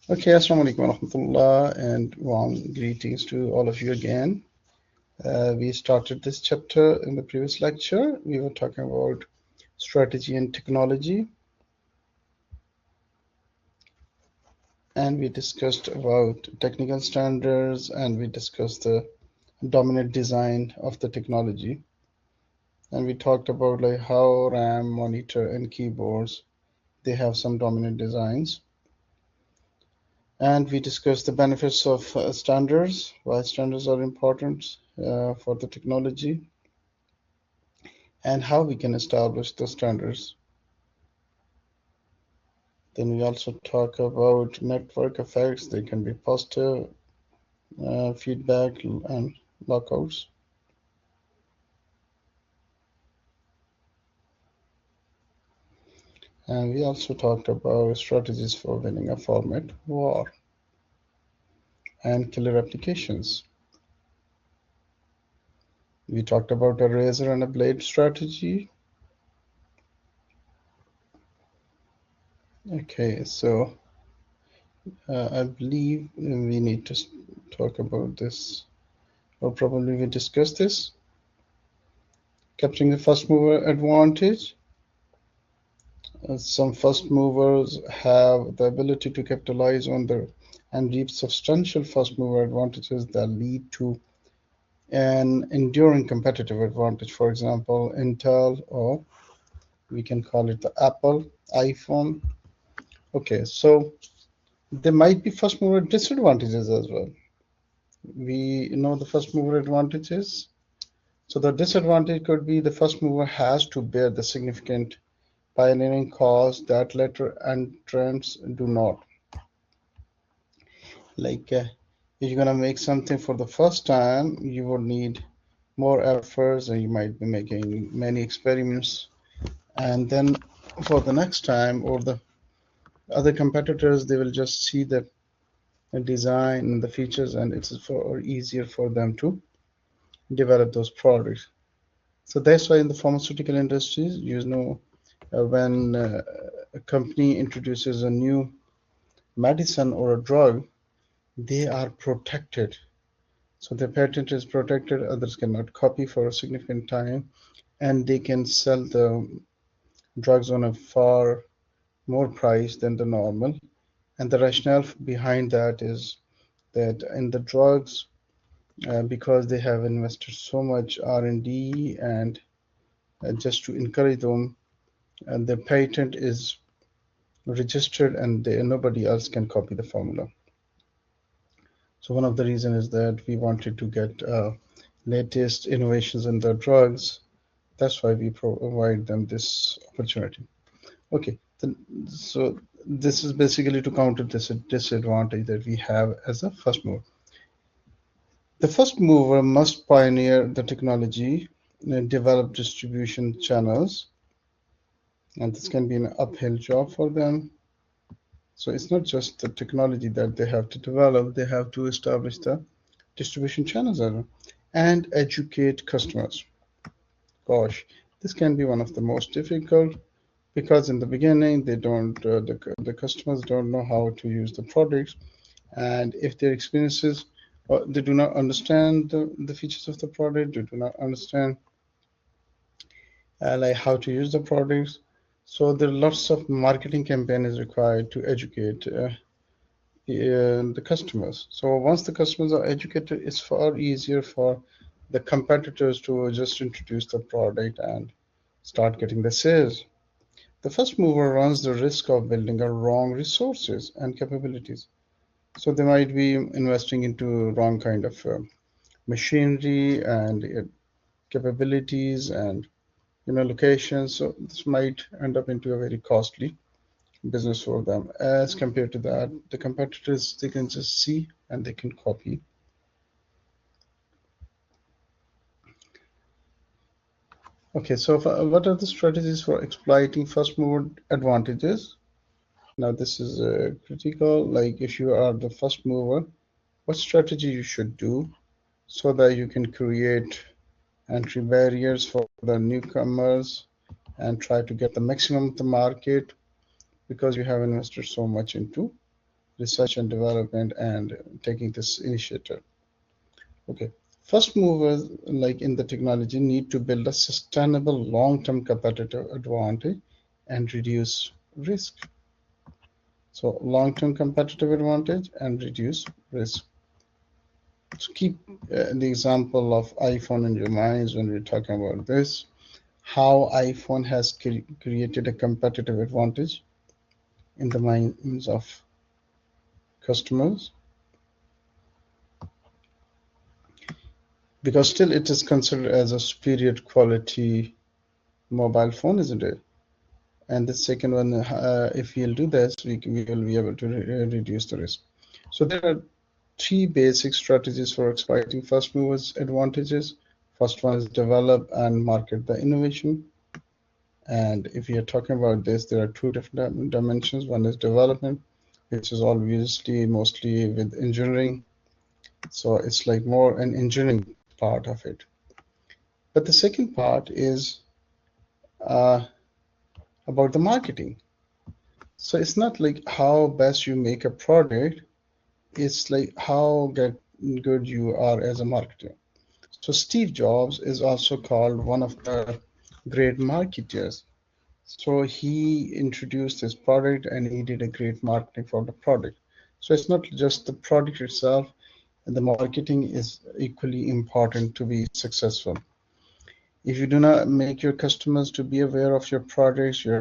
Okay, assalamu alaikum wa rahmatullah, and warm greetings to all of you again. We started this chapter in the previous lecture. We were talking about strategy and technology, and we discussed about technical standards, and we discussed the dominant design of the technology. And we talked about like how RAM, monitor, and keyboards, they have some dominant designs. And we discussed the benefits of standards, why standards are important for the technology, and how we can establish the standards. Then we also talk about network effects. They can be positive feedback and lockouts. And we also talked about strategies for winning a format war and killer applications. We talked about a razor and a blade strategy. Okay, so I believe we need to talk about this, or probably we discussed this. Capturing the first mover advantage. Some first movers have the ability to capitalize on and reap substantial first mover advantages that lead to an enduring competitive advantage. For example, Intel, or we can call it the Apple iPhone. Okay, so there might be first mover disadvantages as well. We know the first mover advantages. So the disadvantage could be the first mover has to bear the significant pioneering costs that later entrants do not. Like if you're gonna make something for the first time, you would need more efforts, and you might be making many experiments. And then for the next time, or the other competitors, they will just see the design and the features, and it's easier for them to develop those products. So that's why in the pharmaceutical industries, when a company introduces a new medicine or a drug, they are protected. So the patent is protected, others cannot copy for a significant time, and they can sell the drugs on a far more price than the normal. And the rationale behind that is that in the drugs, because they have invested so much R&D and just to encourage them, and the patent is registered, and nobody else can copy the formula. So one of the reasons is that we wanted to get latest innovations in the drugs. That's why we provide them this opportunity. Okay, so this is basically to counter this disadvantage that we have as a first mover. The first mover must pioneer the technology and develop distribution channels, and this can be an uphill job for them. So it's not just the technology that they have to develop, they have to establish the distribution channels as well, and educate customers. Gosh, this can be one of the most difficult, because in the beginning they don't the customers don't know how to use the products, and if their experiences, they do not understand the features of the product, they do not understand like how to use the products. So there are lots of marketing campaign is required to educate the customers. So once the customers are educated, it's far easier for the competitors to just introduce the product and start getting the sales. The first mover runs the risk of building a wrong resources and capabilities. So they might be investing into wrong kind of machinery and capabilities and locations. So this might end up into a very costly business for them. As compared to that, the competitors, they can just see and they can copy. Okay, so what are the strategies for exploiting first mover advantages? Now this is critical. Like if you are the first mover, what strategy you should do so that you can create entry barriers for the newcomers and try to get the maximum of the market, because you have invested so much into research and development and taking this initiative. Okay, first movers like in the technology need to build a sustainable long-term competitive advantage and reduce risk. So long-term competitive advantage and reduce risk. So keep the example of iPhone in your minds when we're talking about this. How iPhone has created a competitive advantage in the minds of customers, because still it is considered as a superior quality mobile phone, isn't it? And the second one, if we'll do this, we will be able to reduce the risk. So there are three basic strategies for exploiting first movers advantages. First one is develop and market the innovation. And if we are talking about this, there are two different dimensions. One is development, which is obviously mostly with engineering. So it's like more an engineering part of it. But the second part is uh, about the marketing. So it's not like how best you make a product, it's like how good you are as a marketer. So Steve Jobs is also called one of the great marketers. So he introduced his product and he did a great marketing for the product. So it's not just the product itself, and the marketing is equally important to be successful. If you do not make your customers to be aware of your products, your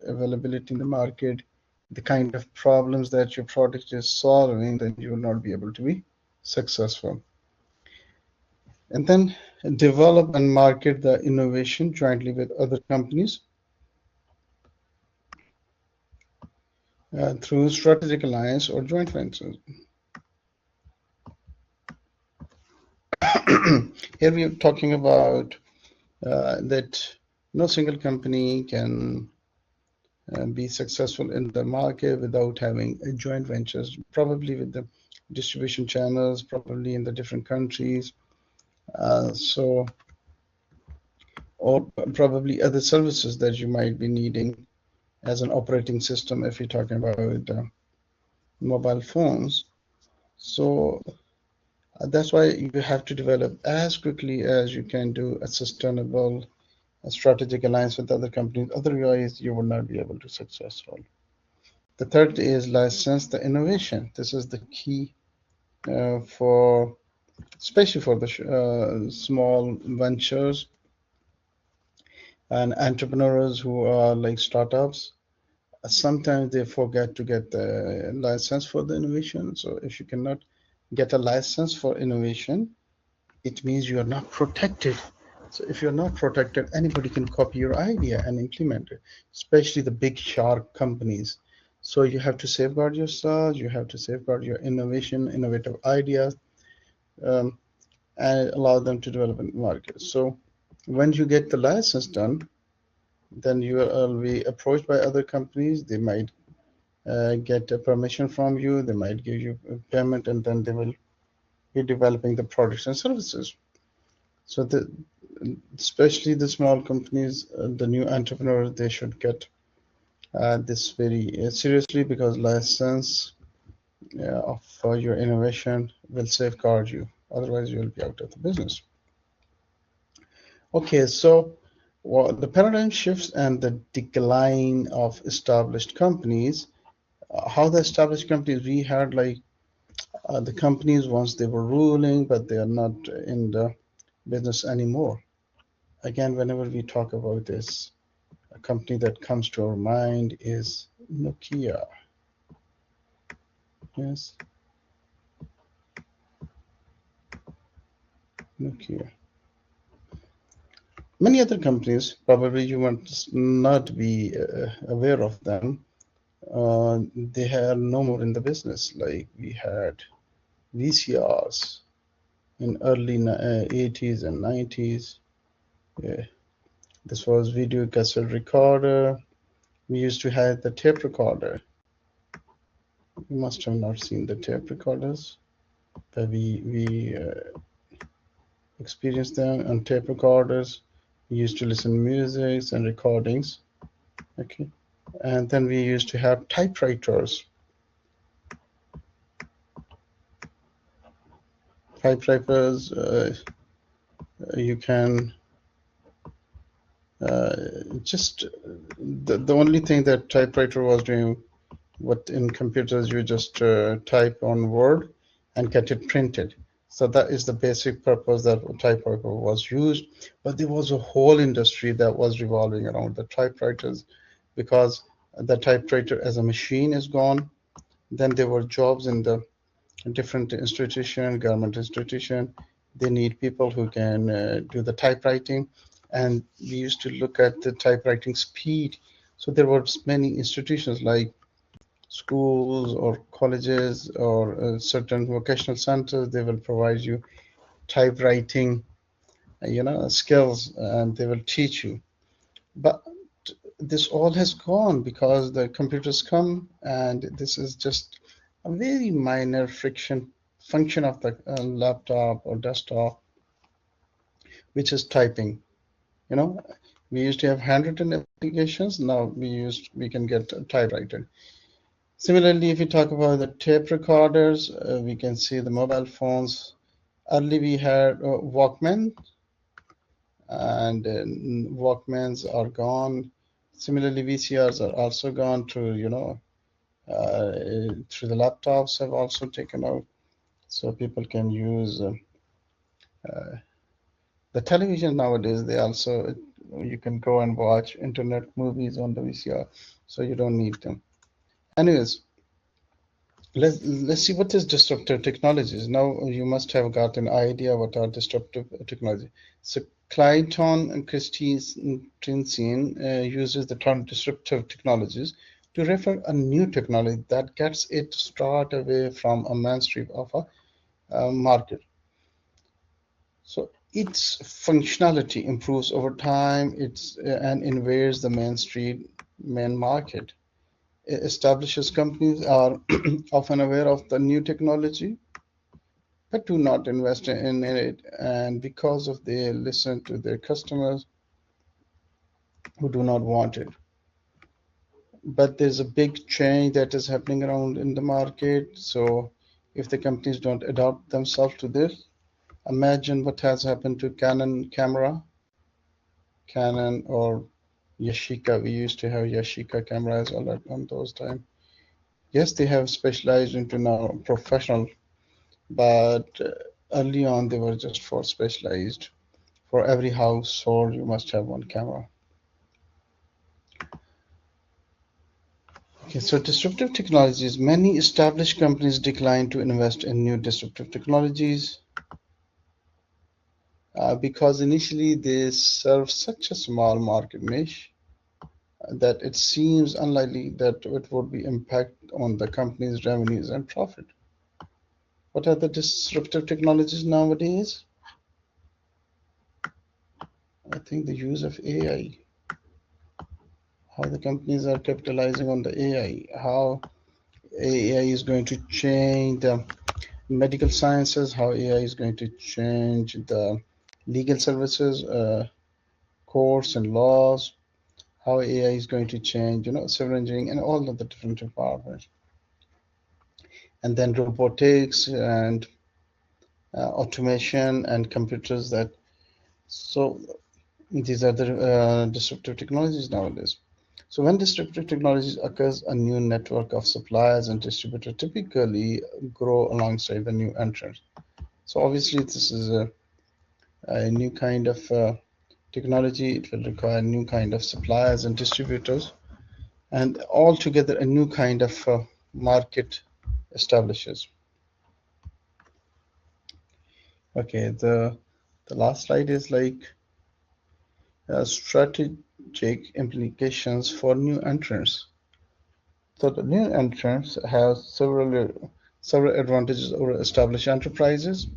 availability in the market, the kind of problems that your product is solving, then you will not be able to be successful. And then develop and market the innovation jointly with other companies through strategic alliance or joint ventures. Here we are talking about that no single company can be successful in the market without having joint ventures, probably with the distribution channels, probably in the different countries. So, or probably other services that you might be needing as an operating system if you're talking about mobile phones. So that's why you have to develop as quickly as you can do a sustainable a strategic alliance with other companies. Otherwise, you will not be able to successful. The third is license the innovation. This is the key for, especially for the small ventures and entrepreneurs who are like startups. Sometimes they forget to get the license for the innovation. So if you cannot get a license for innovation, it means you are not protected. So if you're not protected, anybody can copy your idea and implement it, especially the big shark companies. So you have to safeguard yourself, you have to safeguard your innovation, innovative ideas, um, and allow them to develop in the market. So when you get the license done, then you will be approached by other companies. They might get a permission from you, they might give you a payment, and then they will be developing the products and services. So especially the small companies, the new entrepreneurs, they should get this very seriously, because license of your innovation will safeguard you. Otherwise, you will be out of the business. Okay, so the paradigm shifts and the decline of established companies. How the established companies, we had like the companies once they were ruling, but they are not in the business anymore. Again, whenever we talk about this, a company that comes to our mind is Nokia. Yes, Nokia. Many other companies, probably you must not be aware of them. They are no more in the business. Like we had VCRs in early 80s and 90s. Yeah. This was video cassette recorder. We used to have the tape recorder. You must have not seen the tape recorders, but we experienced them on tape recorders. We used to listen to music and recordings. Okay, and then we used to have typewriters. Typewriters, you can just the only thing that typewriter was doing, what in computers you just type on Word and get it printed. So that is the basic purpose that typewriter was used. But there was a whole industry that was revolving around the typewriters because the typewriter as a machine is gone. Then there were jobs in the different institution, government institution. They need people who can do the typewriting, and we used to look at the typewriting speed. So there were many institutions like schools or colleges or certain vocational centers. They will provide you typewriting, skills, and they will teach you. But this all has gone because the computers come, and this is just a very minor friction function of the laptop or desktop, which is typing. You know, we used to have handwritten applications. Now we can get typewriter. Similarly, if you talk about the tape recorders, we can see the mobile phones. Early we had Walkman, and Walkmans are gone. Similarly, VCRs are also gone through the laptops have also taken out, so people can use the television nowadays. They also you can go and watch internet movies on the VCR, so you don't need them. Anyways, let's see what is disruptive technologies. Now you must have got an idea what are disruptive technology. So Clayton Christensen uses the term disruptive technologies to refer a new technology that gets it start away from a mainstream of a market. So its functionality improves over time. And invades the main market. Established companies are often aware of the new technology but do not invest in it, and because of they listen to their customers who do not want it. But there's a big change that is happening around in the market. So if the companies don't adopt themselves to this, imagine what has happened to Canon or Yashica. We used to have Yashica cameras all on those time. Yes, they have specialized into now professional, but early on they were just for specialized. For every household, you must have one camera. Okay, so disruptive technologies. Many established companies decline to invest in new disruptive technologies because initially they serve such a small market niche that it seems unlikely that it would be impact on the company's revenues and profit. What are the disruptive technologies nowadays? I think the use of AI, how the companies are capitalizing on the AI, how AI is going to change the medical sciences, how AI is going to change the legal services, courts and laws, how AI is going to change, civil engineering and all of the different departments. And then robotics and automation and computers that, so these are the disruptive technologies nowadays. So when disruptive technologies occurs, a new network of suppliers and distributors typically grow alongside the new entrants. So obviously this is a new kind of technology. It will require new kind of suppliers and distributors, and altogether a new kind of market establishes. Okay, the last slide is like strategic implications for new entrants. So the new entrants have several advantages over established enterprises,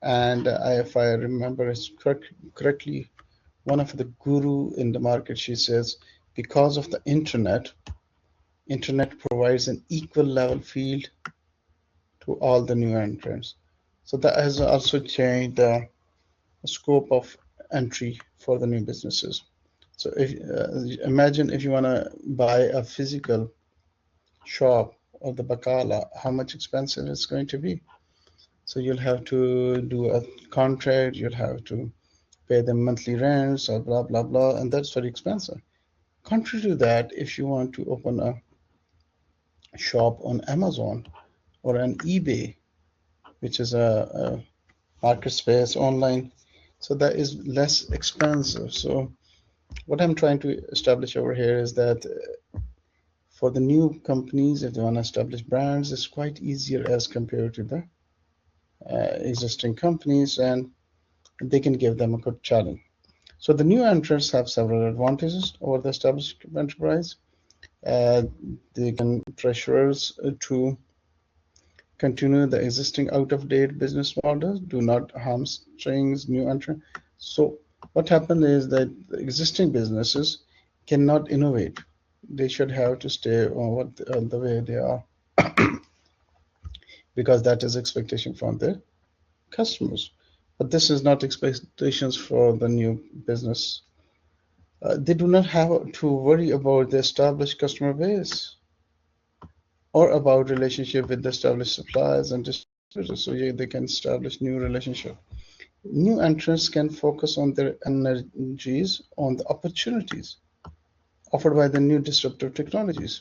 and if I remember it correctly, one of the guru in the market, she says, because of the internet provides an equal level field to all the new entrants. So that has also changed the scope of entry for the new businesses. So if imagine if you want to buy a physical shop or the bakala, how much expensive it's going to be. So you'll have to do a contract, you'll have to pay them monthly rents or blah blah blah, and that's very expensive. Contrary to that, if you want to open a shop on Amazon or an eBay, which is a market space online, so that is less expensive. So what I'm trying to establish over here is that for the new companies, if they want to establish brands, it's quite easier as compared to the existing companies, and they can give them a good challenge. So the new entrants have several advantages over the established enterprise. Uh, they can pressures to continue the existing out-of-date business models, do not hamstrings new entrants. So what happened is that the existing businesses cannot innovate. They should have to stay on the way they are because that is expectation from their customers. But this is not expectations for the new business. They do not have to worry about the established customer base or about relationship with the established suppliers and distributors. So yeah, they can establish new relationship. New entrants can focus on their energies on the opportunities offered by the new disruptive technologies.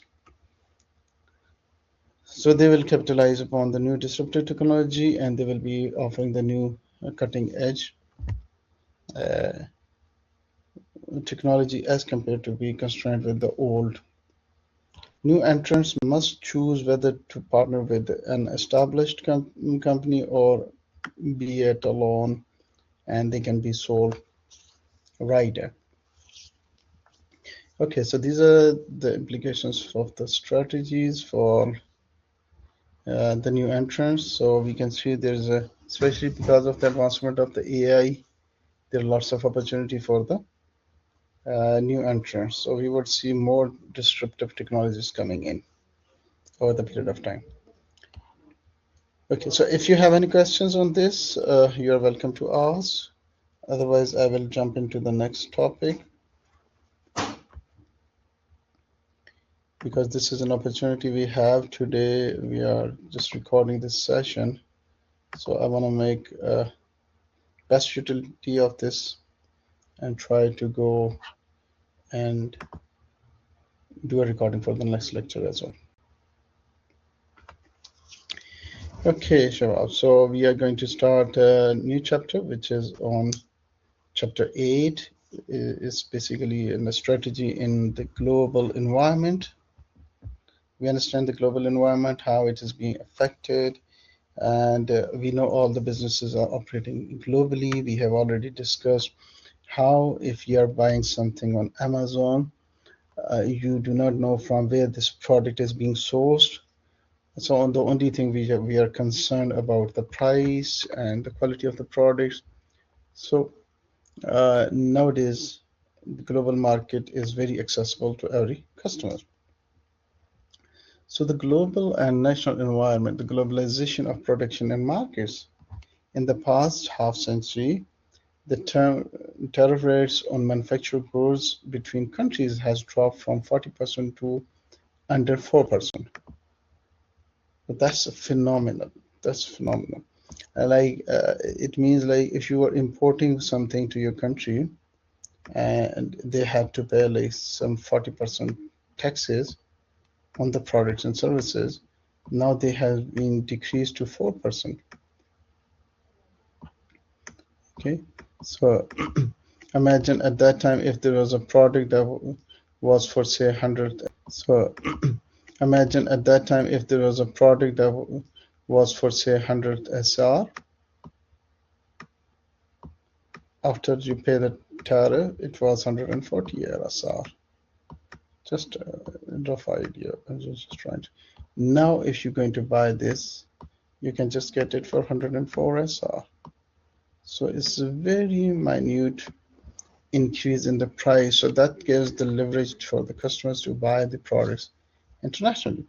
So they will capitalize upon the new disruptive technology and they will be offering the new cutting edge uh, technology as compared to be constrained with the old. New entrants must choose whether to partner with an established company or be it alone, and they can be sole rider. Okay, so these are the implications of the strategies for the new entrants. So we can see there's a, especially because of the advancement of the AI, there are lots of opportunity for the new entrants. So we would see more disruptive technologies coming in over the period of time. Okay, so if you have any questions on this, you are welcome to ask. Otherwise, I will jump into the next topic because this is an opportunity we have today. We are just recording this session. So I want to make best utility of this and try to go and do a recording for the next lecture as well. Okay, Shabab. So we are going to start a new chapter, which is on chapter 8. It's basically in the strategy in the global environment. We understand the global environment, how it is being affected, and we know all the businesses are operating globally. We have already discussed how if you are buying something on Amazon, you do not know from where this product is being sourced. So the only thing we are concerned about the price and the quality of the products. So nowadays, the global market is very accessible to every customer. So the global and national environment, the globalization of production and markets. In the past half century, the tariff rates on manufactured goods between countries has dropped from 40% to under 4%. But that's a phenomenon. That's phenomenal. It means like if you are importing something to your country and they have to pay like some 40% taxes on the products and services, now they have been decreased to 4%. Okay, so imagine at that time if there was a product that was for say 100. So imagine at that time if there was a product that was for say 100 SR. After you pay the tariff, it was 140 SR. Just a rough idea. I'm just trying to. Now, if you're going to buy this, you can just get it for 104 SR. So it's a very minute increase in the price. So that gives the leverage for the customers to buy the products internationally.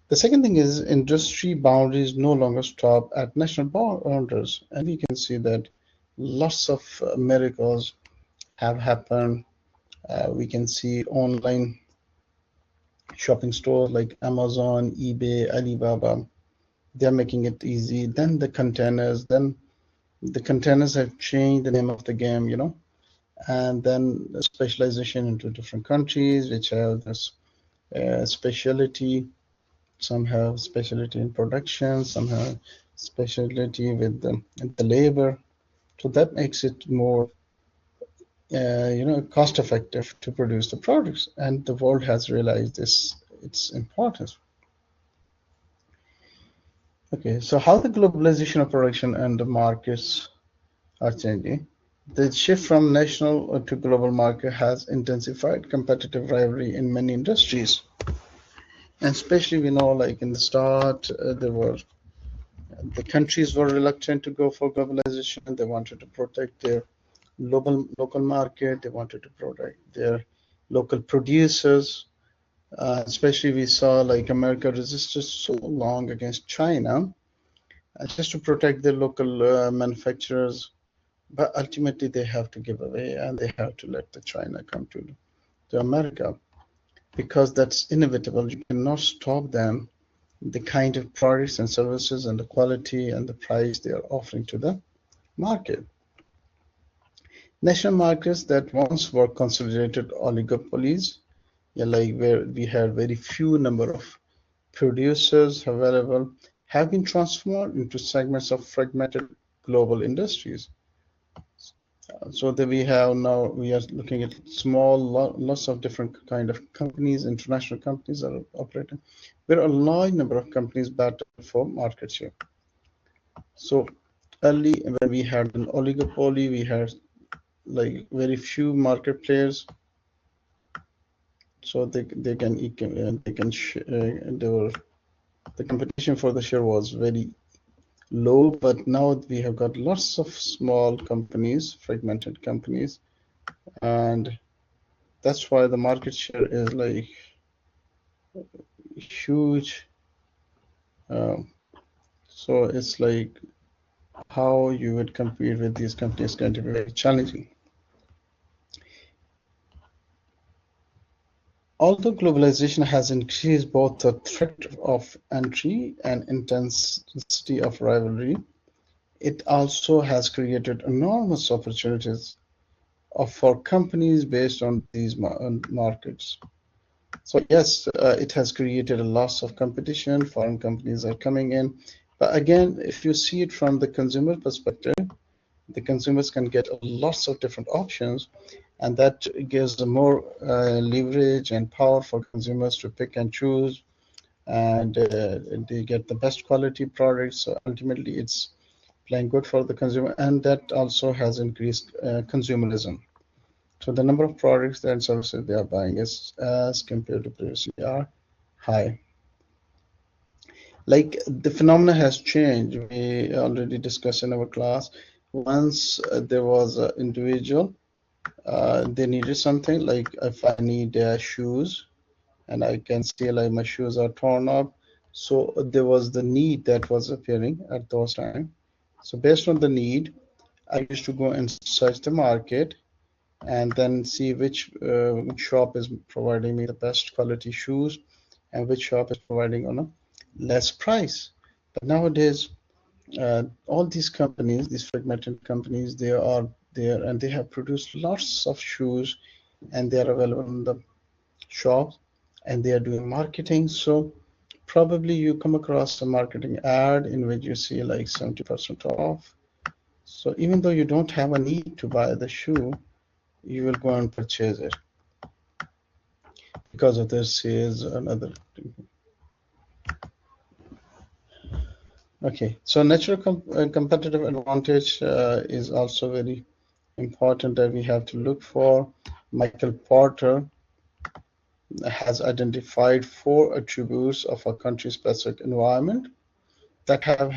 The second thing is industry boundaries no longer stop at national borders. And we can see that lots of miracles have happened. We can see online shopping stores like Amazon, eBay, Alibaba. They're making it easy. Then the containers have changed the name of the game, and then specialization into different countries, which have this specialty. Some have specialty in production, some have specialty with the labor. So that makes it more, cost effective to produce the products. And the world has realized this, its importance. Okay, so how the globalization of production and the markets are changing. The shift from national to global market has intensified competitive rivalry in many industries. And especially, we know, like in the start, the countries were reluctant to go for globalization. They wanted to protect their local market. They wanted to protect their local producers. Especially, we saw like America resisted so long against China just to protect their local manufacturers. But ultimately, they have to give away and they have to let the China come to America because that's inevitable. You cannot stop them. The kind of products and services and the quality and the price they are offering to the market. National markets that once were consolidated oligopolies, yeah, like where we had very few number of producers available, have been transformed into segments of fragmented global industries. So that we have now, we are looking at lots of different kind of companies, international companies are operating, where a large number of companies battle for market share. So early when we had an oligopoly, we had like very few market players, so they can the competition for the share was very low, but now we have got lots of small companies, fragmented companies, and that's why the market share is like huge. Um, so it's like how you would compete with these companies is going to be very challenging. Although globalization has increased both the threat of entry and intensity of rivalry, it also has created enormous opportunities for companies based on these markets. So yes, it has created a loss of competition. Foreign companies are coming in. But again, if you see it from the consumer perspective, the consumers can get lots of different options, and that gives them more leverage and power for consumers to pick and choose, and they get the best quality products. So ultimately, it's playing good for the consumer, and that also has increased consumerism. So the number of products and services they are buying is, as compared to previously, are high. Like the phenomena has changed. We already discussed in our class. Once there was an individual, they needed something like if I need shoes and I can see like my shoes are torn up. So there was the need that was appearing at those times. So based on the need, I used to go and search the market and then see which shop is providing me the best quality shoes and which shop is providing on a less price. But nowadays, all these companies, these fragmented companies, they are there and they have produced lots of shoes and they are available in the shops and they are doing marketing. So probably you come across a marketing ad in which you see like 70% off. So even though you don't have a need to buy the shoe, you will go and purchase it because of their sales and other. Okay, so natural competitive advantage is also very important that we have to look for. Michael Porter has identified four attributes of a country-specific environment that have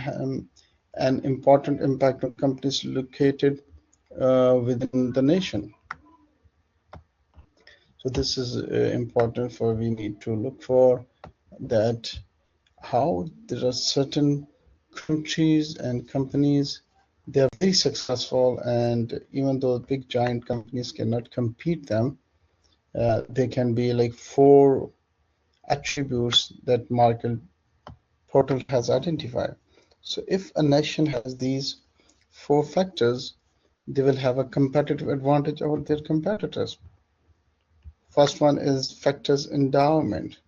an important impact on companies located within the nation. So this is important for we need to look for that how there are certain countries and companies they are very successful and even though big giant companies cannot compete them, they can be like four attributes that Michael portal has identified. So if a nation has these four factors, they will have a competitive advantage over their competitors. First one is factors endowment.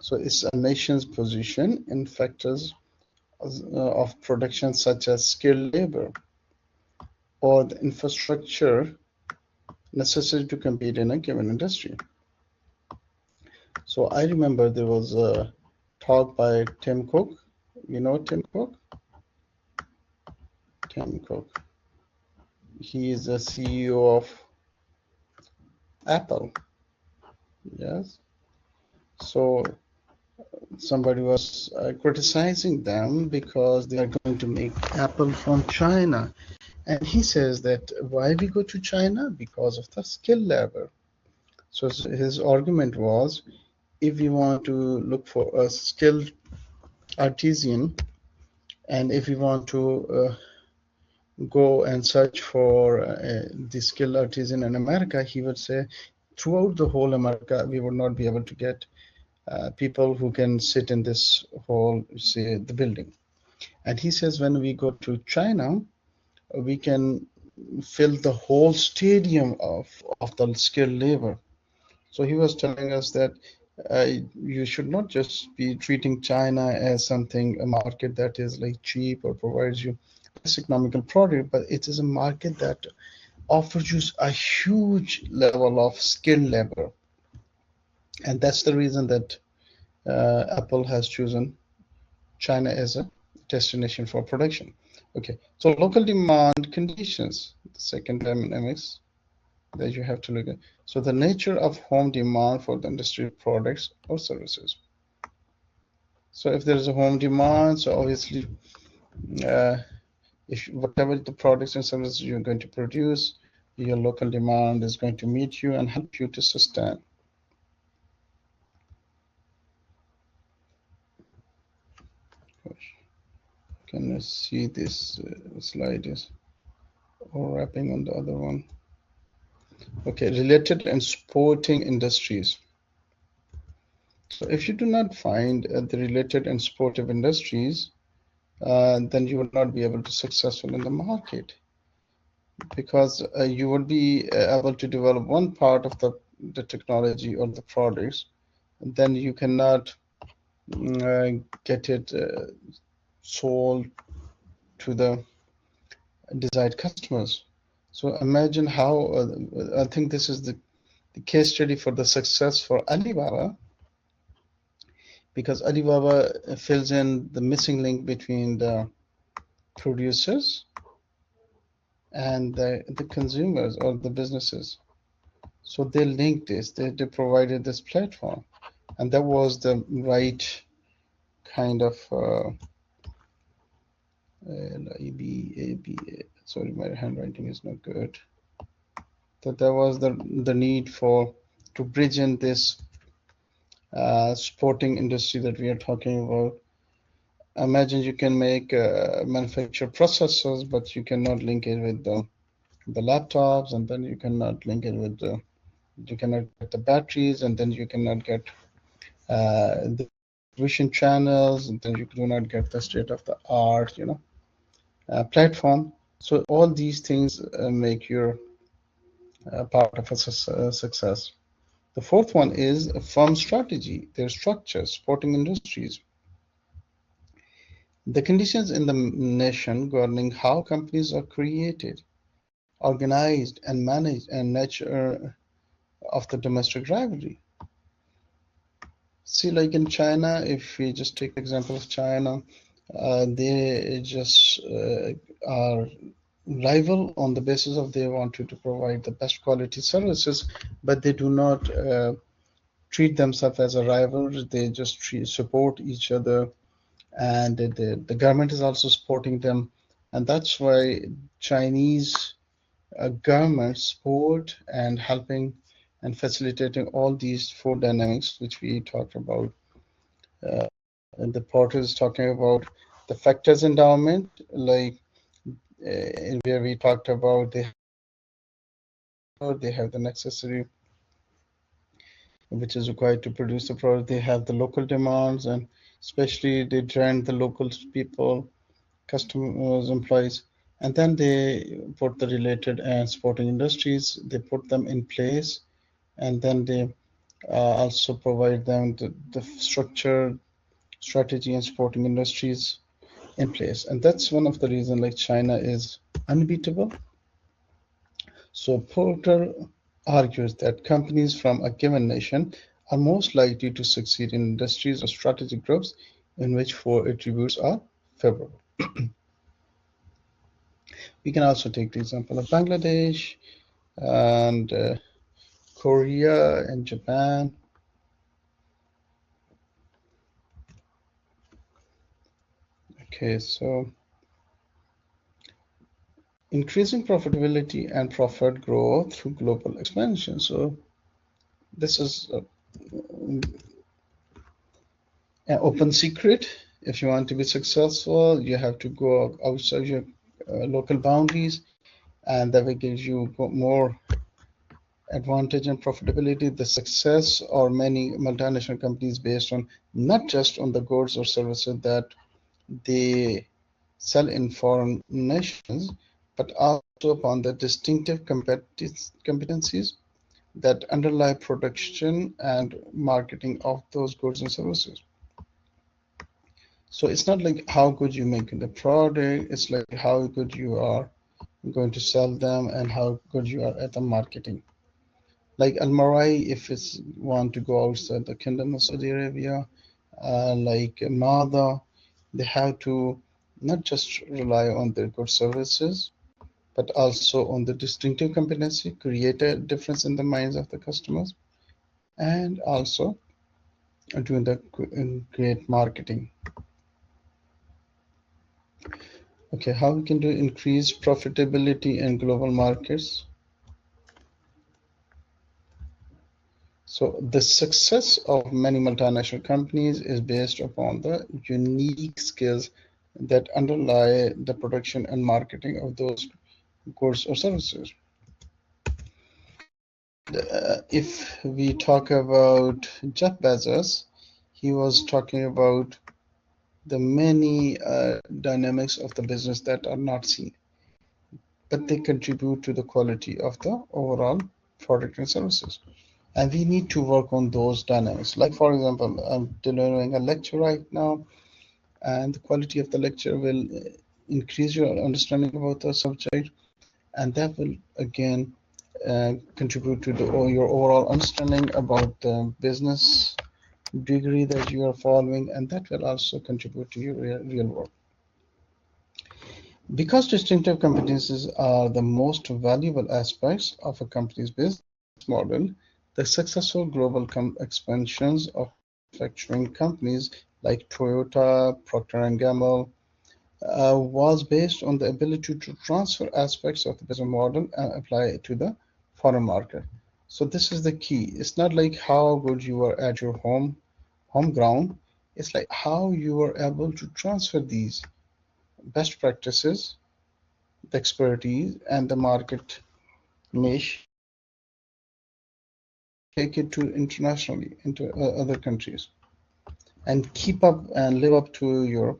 So it's a nation's position in factors of production such as skilled labor or the infrastructure necessary to compete in a given industry. So I remember there was a talk by Tim Cook. You know Tim Cook? Tim Cook. He is the CEO of Apple. Yes. So somebody was criticizing them because they are going to make Apple from China. And he says that why we go to China? Because of the skilled labor. So his argument was if we want to look for a skilled artisan and if we want to go and search for the skilled artisan in America, he would say throughout the whole America, we would not be able to get people who can sit in this whole, say, the building. And he says when we go to China, we can fill the whole stadium of the skilled labor. So he was telling us that you should not just be treating China as something, a market that is like cheap or provides you less economical product, but it is a market that offers you a huge level of skilled labor. And that's the reason that Apple has chosen China as a destination for production. Okay, so local demand conditions, the second dynamics that you have to look at. So the nature of home demand for the industrial products or services. So if there is a home demand, so obviously, if whatever the products and services you're going to produce, your local demand is going to meet you and help you to sustain. Can you see this slide is overlapping on the other one? Okay, related and supporting industries. So if you do not find the related and supportive industries, then you will not be able to successful in the market because you will be able to develop one part of the technology or the products, and then you cannot get it sold to the desired customers. So imagine how I think this is the case study for the success for Alibaba, because Alibaba fills in the missing link between the producers and the consumers or the businesses. So they linked this, they provided this platform, and that was the right kind of sorry, my handwriting is not good. That there was the need for to bridge in this sporting industry that we are talking about. Imagine you can make manufacture processors, but you cannot link it with the laptops, and then you cannot link it with you cannot get the batteries, and then you cannot get the vision channels, and then you do not get the state of the art, platform. So all these things make your part of a success. The fourth one is a firm strategy, their structure, supporting industries. The conditions in the nation governing how companies are created, organized, and managed, and nature of the domestic rivalry. See, like in China, if we just take the example of China, they just are rival on the basis of they want to provide the best quality services, but they do not treat themselves as a rival. They just support each other, and the government is also supporting them, and that's why Chinese government support and helping and facilitating all these four dynamics which we talked about. And the portal is talking about the factors endowment, like where we talked about they have the necessary which is required to produce the product. They have the local demands, and especially they train the local people, customers, employees, and then they put the related and supporting industries, they put them in place, and then they also provide them the structure, strategy, and supporting industries in place. And that's one of the reasons like China is unbeatable. So Porter argues that companies from a given nation are most likely to succeed in industries or strategic groups in which four attributes are favorable. We can also take the example of Bangladesh and Korea and Japan. Okay, so increasing profitability and profit growth through global expansion. So this is an open secret. If you want to be successful, you have to go outside your local boundaries, and that will give you more advantage and profitability. The success of many multinational companies based on not just on the goods or services that they sell in foreign nations, but also upon the distinctive competencies that underlie production and marketing of those goods and services. So it's not like how good you make the product, it's like how good you are going to sell them and how good you are at the marketing. Like Almarai, if it's want to go outside the Kingdom of Saudi Arabia, like Mada, they have to not just rely on their good services, but also on the distinctive competency, create a difference in the minds of the customers, and also doing the great marketing. Okay, how we can do increase profitability in global markets? So the success of many multinational companies is based upon the unique skills that underlie the production and marketing of those goods or services. If we talk about Jeff Bezos, he was talking about the many dynamics of the business that are not seen, but they contribute to the quality of the overall product and services. And we need to work on those dynamics. Like, for example, I'm delivering a lecture right now, and the quality of the lecture will increase your understanding about the subject, and that will again contribute to your overall understanding about the business degree that you are following, and that will also contribute to your real work. Because distinctive competencies are the most valuable aspects of a company's business model, the successful global expansions of manufacturing companies like Toyota, Procter and Gamble was based on the ability to transfer aspects of the business model and apply it to the foreign market. So this is the key. It's not like how good you are at your home ground. It's like how you are able to transfer these best practices, the expertise, and the market niche, take it to internationally into other countries, and keep up and live up to your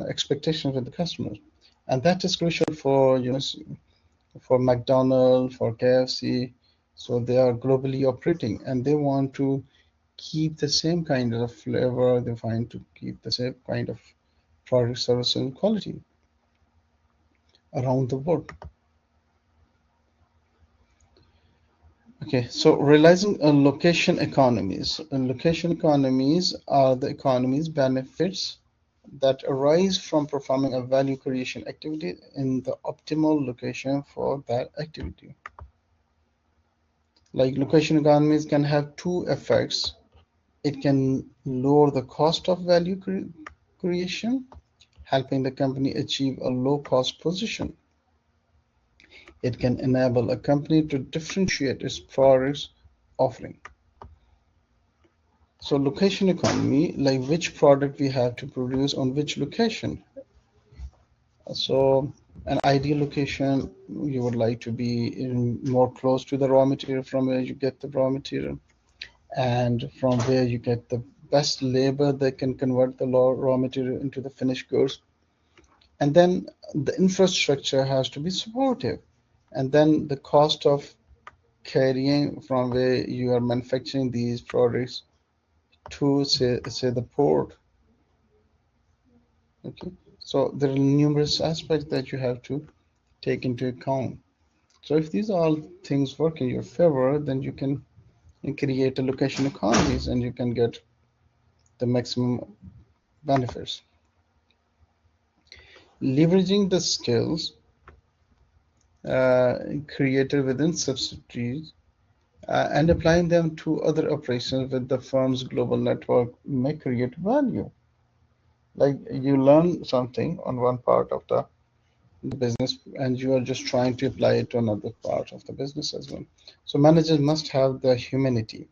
expectations with the customers. And that is crucial for for McDonald's, for KFC. So they are globally operating and they want to keep the same kind of flavor, they find to keep the same kind of product, service, and quality around the world. Okay, so realizing location economies. Location economies are the economies benefits that arise from performing a value creation activity in the optimal location for that activity. Like location economies can have two effects. It can lower the cost of value creation, helping the company achieve a low cost position. It can enable a company to differentiate its products offering. So location economy, like which product we have to produce on which location. So an ideal location, you would like to be in more close to the raw material from where you get the raw material and from where you get the best labor that can convert the raw material into the finished goods. And then the infrastructure has to be supportive. And then the cost of carrying from where you are manufacturing these products to say the port. Okay, so there are numerous aspects that you have to take into account. So if these all things work in your favor, then you can create a location economies and you can get the maximum benefits. Leveraging the skills created within subsidiaries and applying them to other operations with the firm's global network may create value. Like you learn something on one part of the business and you are just trying to apply it to another part of the business as well. So managers must have the humanity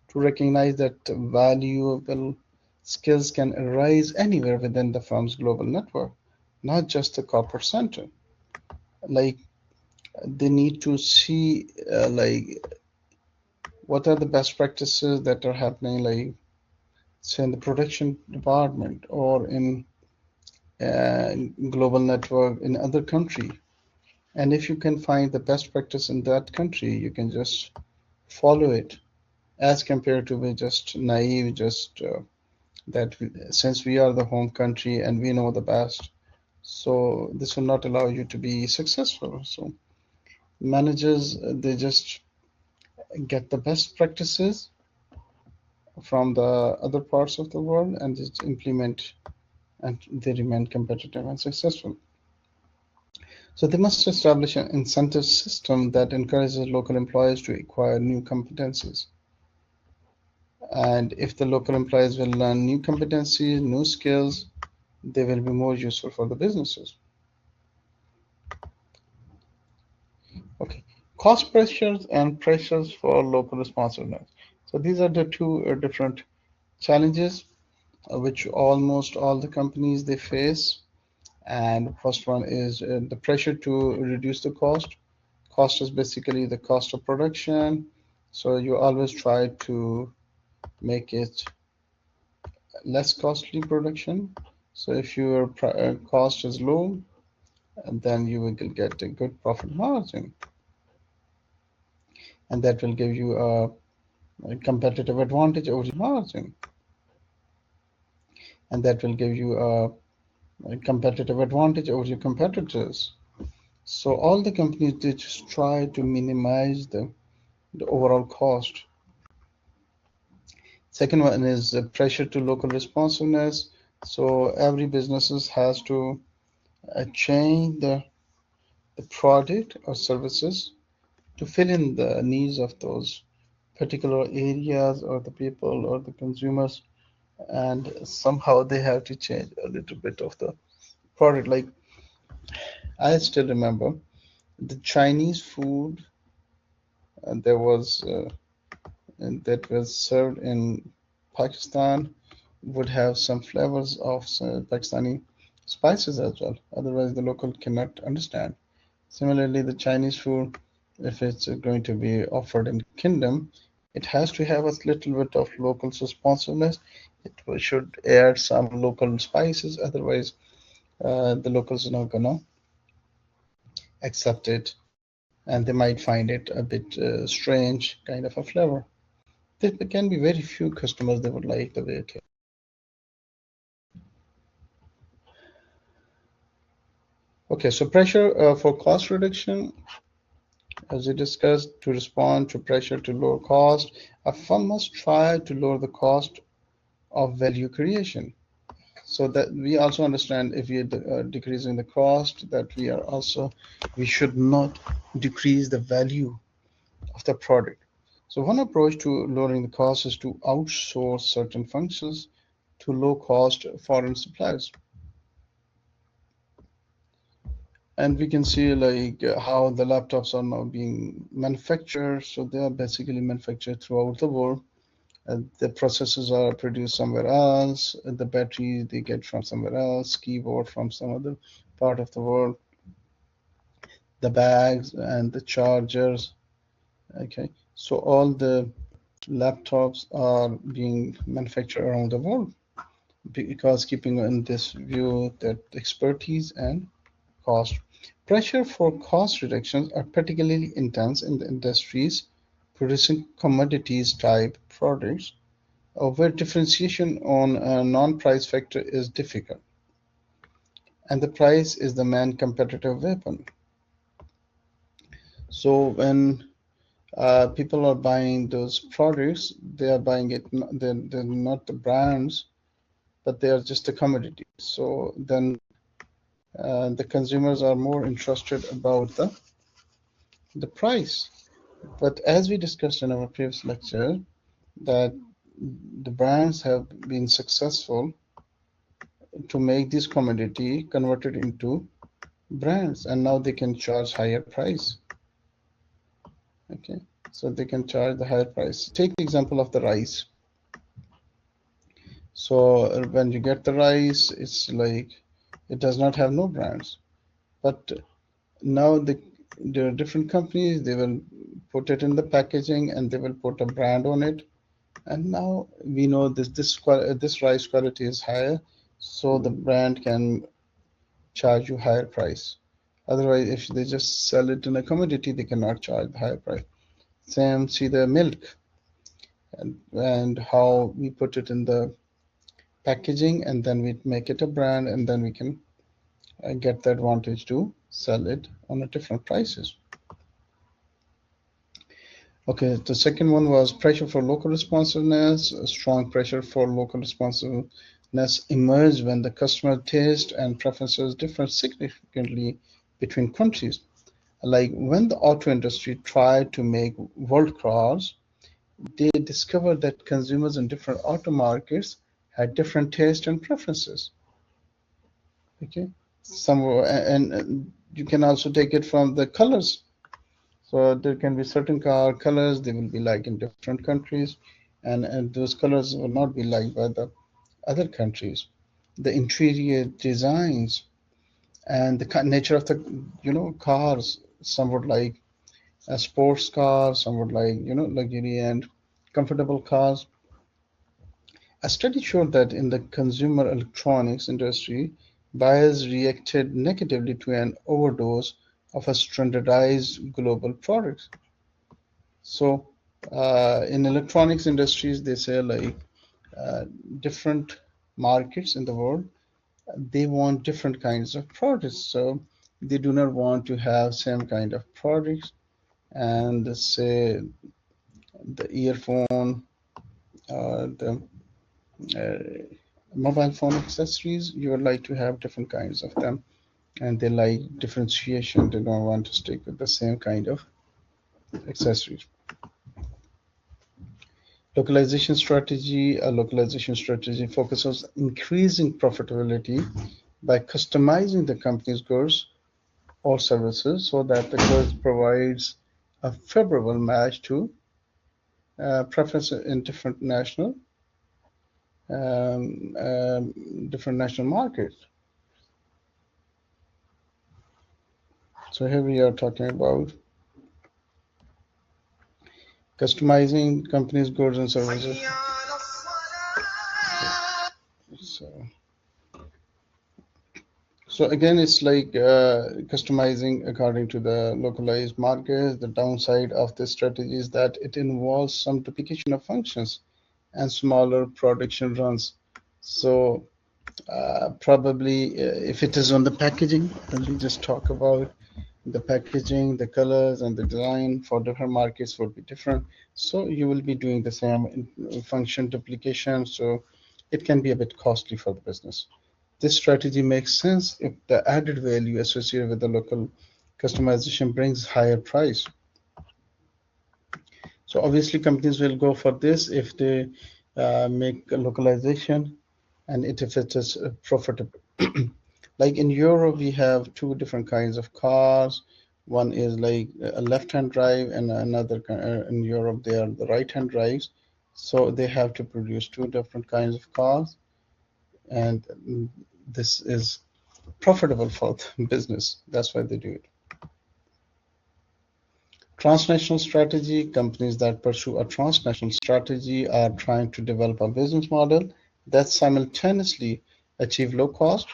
to recognize that valuable skills can arise anywhere within the firm's global network, not just the corporate center. Like they need to see like what are the best practices that are happening, like say in the production department or in uh, global network in other country. And if you can find the best practice in that country, you can just follow it as compared to be just naive, just that since we are the home country and we know the best, so this will not allow you to be successful. So managers, they just get the best practices from the other parts of the world and just implement and they remain competitive and successful. So they must establish an incentive system that encourages local employees to acquire new competencies. And if the local employees will learn new competencies, new skills, they will be more useful for the businesses. Okay, cost pressures and pressures for local responsiveness. So these are the two different challenges which almost all the companies they face. And first one is the pressure to reduce the cost. Cost is basically the cost of production. So you always try to make it less costly production. So if your cost is low, then you will get a good profit margin, and that will give you a competitive advantage over your margin, and that will give you a competitive advantage over your competitors. So all the companies they just try to minimize the overall cost. Second one is the pressure to local responsiveness. So every businesses has to change the product or services to fill in the needs of those particular areas or the people or the consumers, and somehow they have to change a little bit of the product. Like I still remember the Chinese food there was and that was served in Pakistan would have some flavors of Pakistani spices as well. Otherwise, the local cannot understand. Similarly, the Chinese food, if it's going to be offered in Kingdom, it has to have a little bit of local responsiveness. It should add some local spices. Otherwise, the locals are not gonna accept it, and they might find it a bit strange, kind of a flavor. There can be very few customers that would like the way it is. Okay, so pressure for cost reduction, as we discussed, to respond to pressure to lower cost, a firm must try to lower the cost of value creation. So that we also understand if we are decreasing the cost, that we should not decrease the value of the product. So one approach to lowering the cost is to outsource certain functions to low-cost foreign suppliers. And we can see like how the laptops are now being manufactured. So they are basically manufactured throughout the world. The processors are produced somewhere else. The battery they get from somewhere else. Keyboard from some other part of the world. The bags and the chargers. Okay, so all the laptops are being manufactured around the world because keeping in this view that expertise and cost. Pressure for cost reductions are particularly intense in the industries producing commodities type products where differentiation on a non-price factor is difficult, and the price is the main competitive weapon. So when people are buying those products, they are buying it, they're not the brands, but they are just the commodities. So then the consumers are more interested about the price. But as we discussed in our previous lecture, that the brands have been successful to make this commodity converted into brands, and now they can charge higher price. Okay, so they can charge the higher price. Take the example of the rice. So when you get the rice, it's like it does not have no brands. But now there are different companies, they will put it in the packaging and they will put a brand on it. And now we know this rice quality is higher, so the brand can charge you higher price. Otherwise, if they just sell it in a commodity, they cannot charge the higher price. Same, see the milk and how we put it in the packaging and then we make it a brand and then we can get the advantage to sell it on a different prices. Okay, the second one was pressure for local responsiveness. A strong pressure for local responsiveness emerged when the customer taste and preferences differ significantly between countries. Like when the auto industry tried to make world cars, they discovered that consumers in different auto markets had different tastes and preferences. Okay, some and you can also take it from the colors. So there can be certain car colors they will be like in different countries, and those colors will not be liked by the other countries. The interior designs and the nature of the cars. Some would like a sports car, some would like luxury and comfortable cars. A study showed that in the consumer electronics industry, buyers reacted negatively to an overdose of a standardized global product. So, in electronics industries, they say like uh, different markets in the world, they want different kinds of products. So they do not want to have same kind of products. And say the earphone, the uh, mobile phone accessories, you would like to have different kinds of them, and they like differentiation. They don't want to stick with the same kind of accessories. A localization strategy focuses on increasing profitability by customizing the company's goods or services so that the goods provides a favorable match to preferences in different national markets. So here we are talking about customizing companies' goods and services. So, so again, it's like customizing according to the localized markets. The downside of this strategy is that it involves some duplication of functions and smaller production runs. So probably if it is on the packaging, then we just talk about the packaging, the colors, and the design for different markets would be different. So you will be doing the same function duplication. So it can be a bit costly for the business. This strategy makes sense if the added value associated with the local customization brings higher price. So obviously companies will go for this if they make a localization and if it is profitable. Like in Europe, we have two different kinds of cars. One is like a left-hand drive, and another in Europe they are the right-hand drives. So they have to produce two different kinds of cars, and this is profitable for the business. That's why they do it. Transnational strategy, companies that pursue a transnational strategy are trying to develop a business model that simultaneously achieve low cost,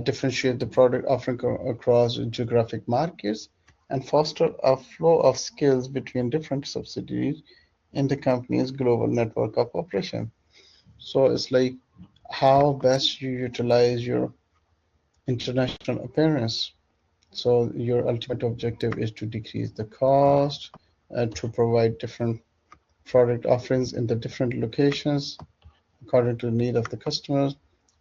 differentiate the product offering across geographic markets, and foster a flow of skills between different subsidiaries in the company's global network of operation. So it's like how best you utilize your international appearance. So your ultimate objective is to decrease the cost, to provide different product offerings in the different locations according to the need of the customers,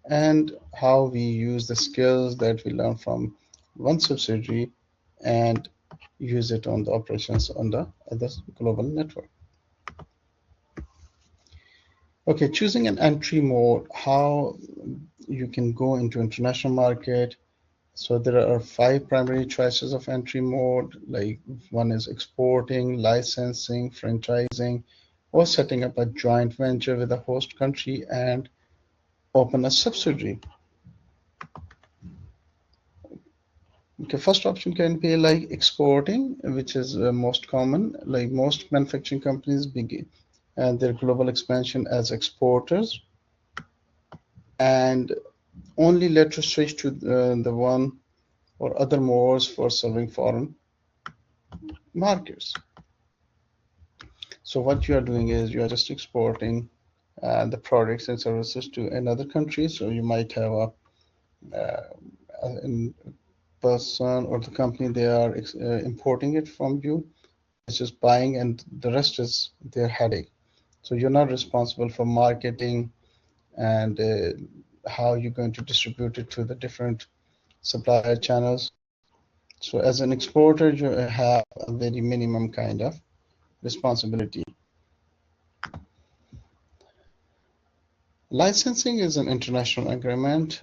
and how we use the skills that we learn from one subsidiary and use it on the operations on the other global network. Okay, choosing an entry mode, how you can go into international market. So there are five primary choices of entry mode, like one is exporting, licensing, franchising, or setting up a joint venture with a host country and open a subsidiary. Okay, first option can be like exporting, which is most common. Like most manufacturing companies begin their global expansion as exporters and only later switch to the one or other modes for serving foreign markets. So what you are doing is you are just exporting the products and services to another country. So you might have a person or the company they are importing it from you. It's just buying, and the rest is their headache. So you're not responsible for marketing and how you're going to distribute it to the different supplier channels. So as an exporter, you have a very minimum kind of responsibility. Licensing is an international agreement.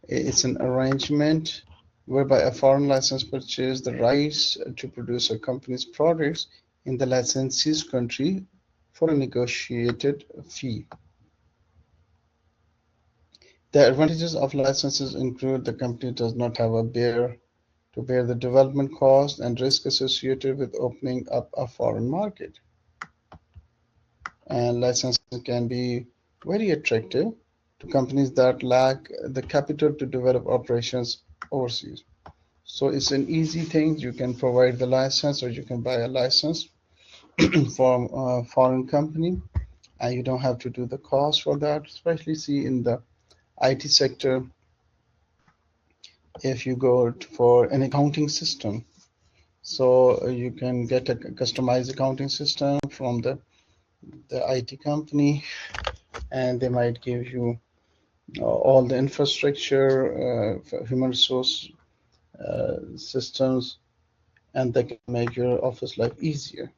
It's an arrangement whereby a foreign license purchases the rights to produce a company's products in the licensee's country for a negotiated fee. The advantages of licenses include the company does not have to bear the development cost and risk associated with opening up a foreign market. And licensing can be very attractive to companies that lack the capital to develop operations overseas. So it's an easy thing. You can provide the license or you can buy a license from a foreign company and you don't have to do the cost for that, especially see in the IT sector. If you go for an accounting system, so you can get a customized accounting system from the IT company, and they might give you all the infrastructure, human resource systems, and they can make your office life easier.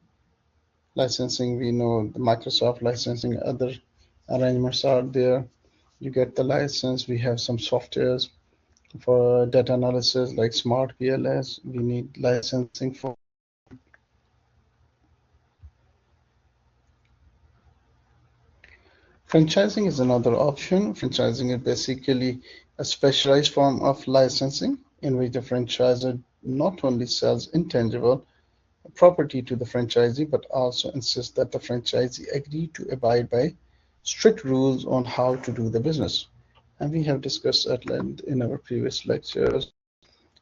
Licensing, we know the Microsoft licensing, other arrangements are there. You get the license. We have some softwares for data analysis like Smart PLS. We need licensing for. Franchising is another option. Franchising is basically a specialized form of licensing in which the franchisor not only sells intangible property to the franchisee but also insists that the franchisee agree to abide by strict rules on how to do the business. And we have discussed at length in our previous lectures,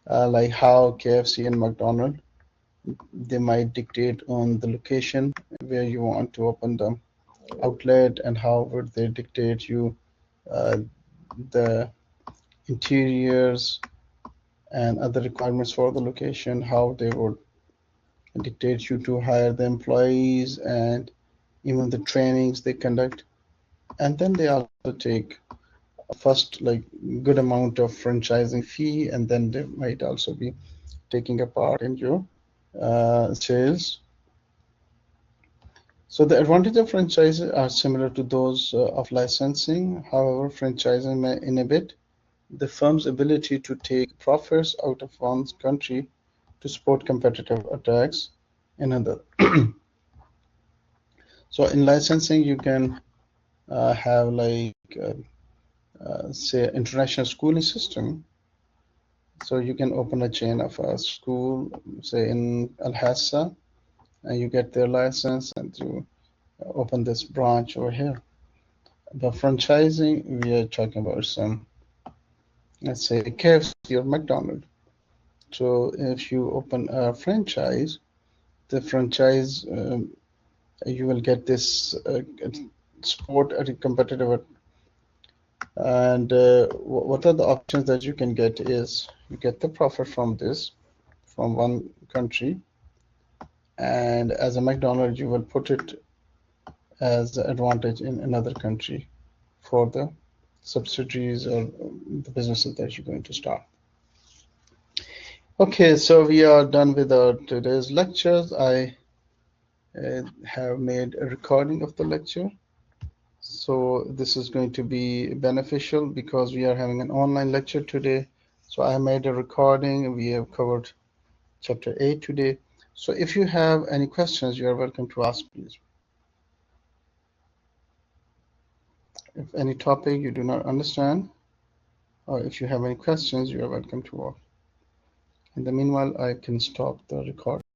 like how KFC and McDonald's they might dictate on the location where you want to open the outlet and how would they dictate you uh, the interiors and other requirements for the location, how they would dictate you to hire the employees and even the trainings they conduct. And then they also take a first like good amount of franchising fee, and then they might also be taking a part in your sales. So the advantage of franchises are similar to those of licensing. However, franchising may inhibit the firm's ability to take profits out of one's country to support competitive attacks in another. So in licensing, you can have like say international schooling system So you can open a chain of a school, say in Al-Hassa, and you get their license and you open this branch over here. The franchising, we are talking about some, let's say KFC or McDonald's. So if you open a franchise, the franchise, you will get this support at a competitive. And what are the options that you can get is you get the profit from this, from one country, and as a McDonald's, you will put it as the advantage in another country for the subsidiaries or the businesses that you're going to start. Okay, so we are done with our today's lectures. I have made a recording of the lecture. So this is going to be beneficial because we are having an online lecture today. So I made a recording and we have covered chapter 8 today. So if you have any questions, you are welcome to ask, please. If any topic you do not understand, or if you have any questions, you are welcome to ask. In the meanwhile, I can stop the recording.